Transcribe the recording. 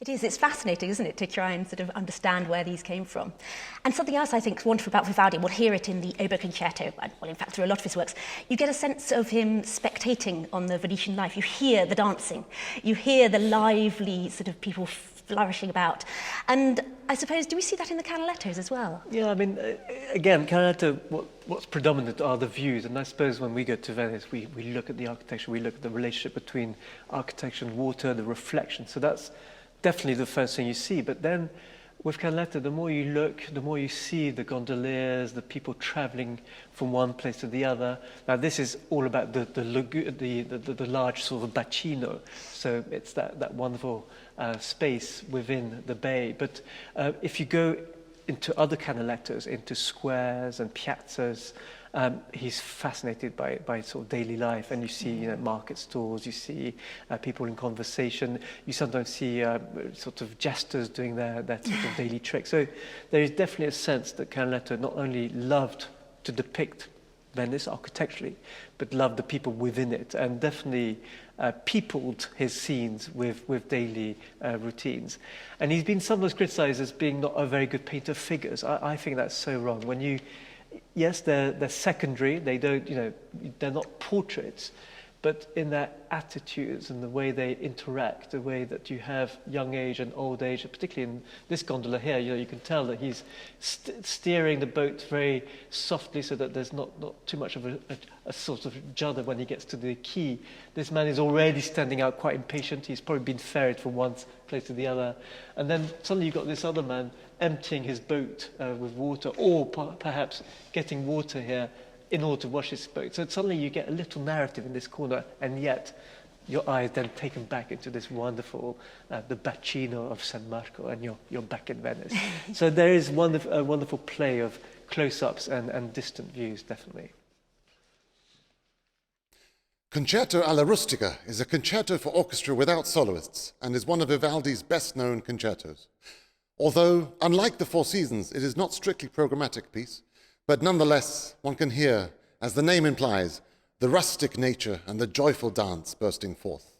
It is. It's fascinating, isn't it, to try and sort of understand where these came from. And something else I think is wonderful about Vivaldi, we'll hear it in the Oboe Concerto, well, in fact, through a lot of his works, you get a sense of him spectating on the Venetian life. You hear the dancing. You hear the lively sort of people flourishing about. And I suppose, do we see that in the Canalettos as well? Yeah, I mean, again, Canaletto, what's predominant are the views. And I suppose when we go to Venice, we look at the architecture, we look at the relationship between architecture and water, the reflection. So that's definitely the first thing you see. But then with Canaletto, the more you look, the more you see the gondoliers, the people traveling from one place to the other. Now, this is all about the large sort of bacino. So it's that wonderful space within the bay. But if you go into other Canalettos, into squares and piazzas, he's fascinated by sort of daily life, and you see market stalls, you see people in conversation, you sometimes see sort of jesters doing their sort of daily tricks. So there is definitely a sense that Canaletto not only loved to depict Venice architecturally, but loved the people within it, and definitely peopled his scenes with daily routines. And he's been sometimes criticized as being not a very good painter of figures. I think that's so wrong. When you Yes, they're secondary. They don't, they're not portraits, but in their attitudes and the way they interact, the way that you have young age and old age, particularly in this gondola here, you can tell that he's steering the boat very softly so that there's not too much of a sort of judder when he gets to the quay. This man is already standing out quite impatient. He's probably been ferried from one place to the other. And then suddenly you've got this other man emptying his boat with water, or perhaps getting water here in order to wash his boat. So suddenly you get a little narrative in this corner, and yet your eye is then taken back into this wonderful, the bacino of San Marco, and you're back in Venice. So there is a wonderful play of close-ups and distant views, definitely. Concerto alla Rustica is a concerto for orchestra without soloists, and is one of Vivaldi's best-known concertos. Although, unlike the Four Seasons, it is not strictly programmatic piece, but nonetheless, one can hear, as the name implies, the rustic nature and the joyful dance bursting forth.